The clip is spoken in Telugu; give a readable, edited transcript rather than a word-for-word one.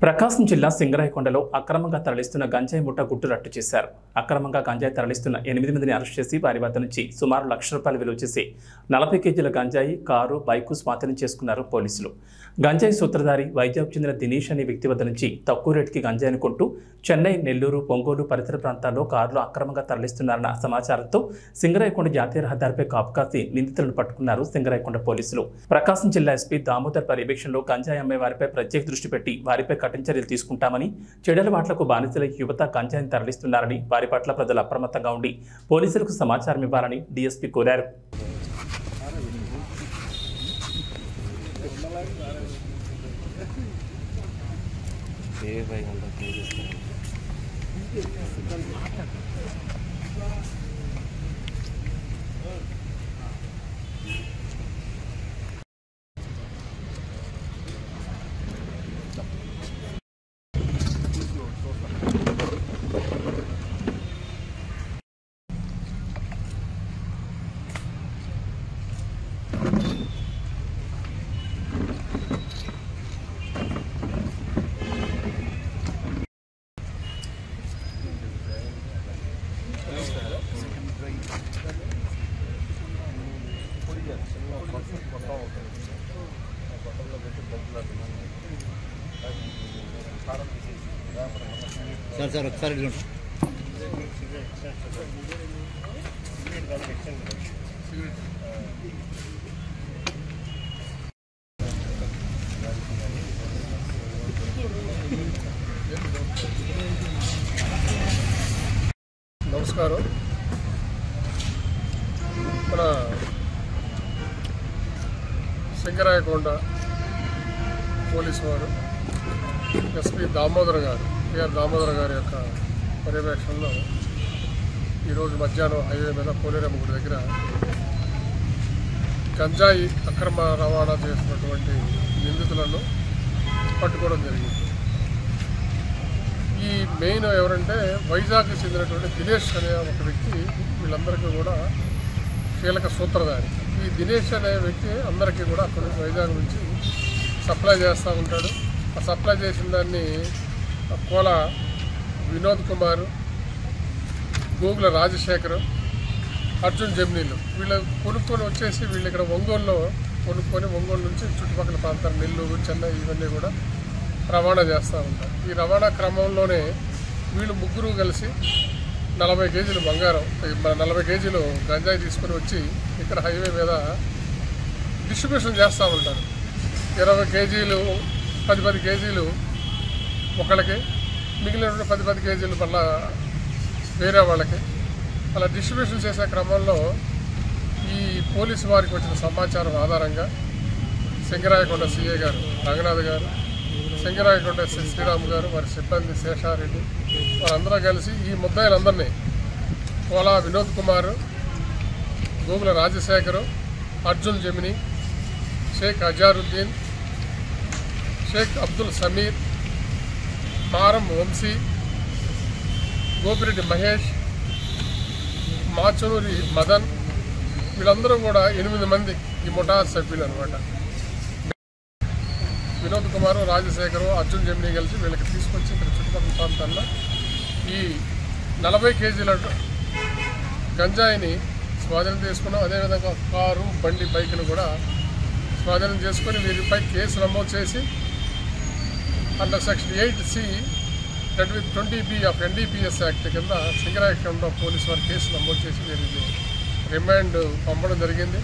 ప్రకాశం జిల్లా సింగరాయకొండలో అక్రమంగా తరలిస్తున్న గంజాయి ముఠా గుట్టు రట్టు చేశారు. అక్రమంగా గంజాయి తరలిస్తున్న 8 మందిని అరెస్ట్ చేసి వారి వద్ద నుంచి సుమారు ₹1,00,000 విలువ చేసి 40 కేజీల గంజాయి, కారు, బైకు స్వాధీనం చేసుకున్నారు పోలీసులు. గంజాయి సూత్రధారి వైజాగ్ చెందిన దినేష్ అనే వ్యక్తి వద్ద నుంచి తక్కువ రేటుకి గంజాయిని కొంటూ చెన్నై, నెల్లూరు, ఒంగోలు పరిసర ప్రాంతాల్లో కారులో అక్రమంగా తరలిస్తున్నారన్న సమాచారంతో సింగరాయకొండ జాతీయ రహదారిపై కాపు కాసి నిందితులను పట్టుకున్నారు సింగరాయకొండ పోలీసులు. ప్రకాశం జిల్లా ఎస్పీ దామోదర్ పర్యవేక్షణలో గంజాయి అమ్మే వారిపై ప్రత్యేక దృష్టి పెట్టి వారిపై కఠిన చర్యలు తీసుకుంటామని, చెడుల వాట్లకు బానిసల యువత గంజాయిని తరలిస్తున్నారని, వారి పట్ల ప్రజలు అప్రమత్తంగా ఉండి పోలీసులకు సమాచారం ఇవ్వాలని డీఎస్పీ కోరారు. సార్ ఒకసారి నమస్కారం. మన సింగరాయకొండ పోలీసు వారు ఎస్పీ దామోదర్ గారు, కేఆర్ దామోదర్ గారి యొక్క పర్యవేక్షణలో ఈరోజు మధ్యాహ్నం హైవే మీద పోలేరమ్మ గుడి దగ్గర గంజాయి అక్రమ రవాణా చేసినటువంటి నిందితులను పట్టుకోవడం జరిగింది. ఈ మెయిన్ ఎవరంటే వైజాగ్కి చెందినటువంటి దినేష్ అనే ఒక వ్యక్తి వీళ్ళందరికీ కూడా కీలక సూత్రధారి. ఈ దినేష్ అనే వ్యక్తి అందరికీ కూడా అక్కడ నుంచి వైజాగ్ నుంచి సప్లై చేస్తూ ఉంటాడు. ఆ సప్లై చేసిన దాన్ని కోల వినోద్ కుమార్, గూగుల రాజశేఖర్, అర్జున్ జమ్నీలు వీళ్ళు కొనుక్కొని వచ్చేసి వీళ్ళు ఇక్కడ ఒంగోలులో కొనుక్కొని ఒంగోలు నుంచి చుట్టుపక్కల ప్రాంతాలు నెల్లూరు, చెన్నై ఇవన్నీ కూడా రవాణా చేస్తూ ఉంటారు. ఈ రవాణా క్రమంలోనే వీళ్ళు ముగ్గురు కలిసి 40 కేజీలు బంగారం, 40 కేజీలు గంజాయి తీసుకొని వచ్చి ఇక్కడ హైవే మీద డిస్ట్రిబ్యూషన్ చేస్తూ ఉంటారు. 20 కేజీలు 10 కేజీలు ఒకళ్ళకి, మిగిలిన 10 కేజీలు మళ్ళా వేరే వాళ్ళకి అలా డిస్ట్రిబ్యూషన్ చేసే క్రమంలో ఈ పోలీసు వారికి వచ్చిన సమాచారం ఆధారంగా సింగరాయకొండ సిఐ గారు రంగనాథ్ గారు, సింగరాయకొండ ఎస్ఐ శ్రీరామ్ గారు, వారి సిబ్బంది శేషారెడ్డి వారందరూ కలిసి ఈ ముద్దాయిలందరినీ కోలా వినోద్ కుమార్, గూగుల రాజశేఖర్, అర్జున్ జమిని, షేక్ అజారుద్దీన్, షేక్ అబ్దుల్ సమీర్, మారం వంశీ, గోపిరెడ్డి మహేష్, మాచనూరి మదన్ వీళ్ళందరూ కూడా 8 మంది ఈ ముఠా సభ్యులు అనమాట. వినోద్ కుమార్, రాజశేఖర్, అర్జున్ జమిని కలిసి వీళ్ళకి తీసుకొచ్చి ఇక్కడ చుట్టుపక్కల ప్రాంతాల్లో ఈ 40 కేజీల గంజాయిని స్వాధీనం చేసుకున్నాం. అదేవిధంగా కారు, బండి, బైకును కూడా స్వాధీనం చేసుకొని వీరిపై కేసు నమోదు చేసి under section 8C that with 20B of NDPS act కింద సింగరాయకొండ పోలీసు వారు కేసు నమోదు చేసి వీరిని రిమాండ్ పంపడం జరిగింది.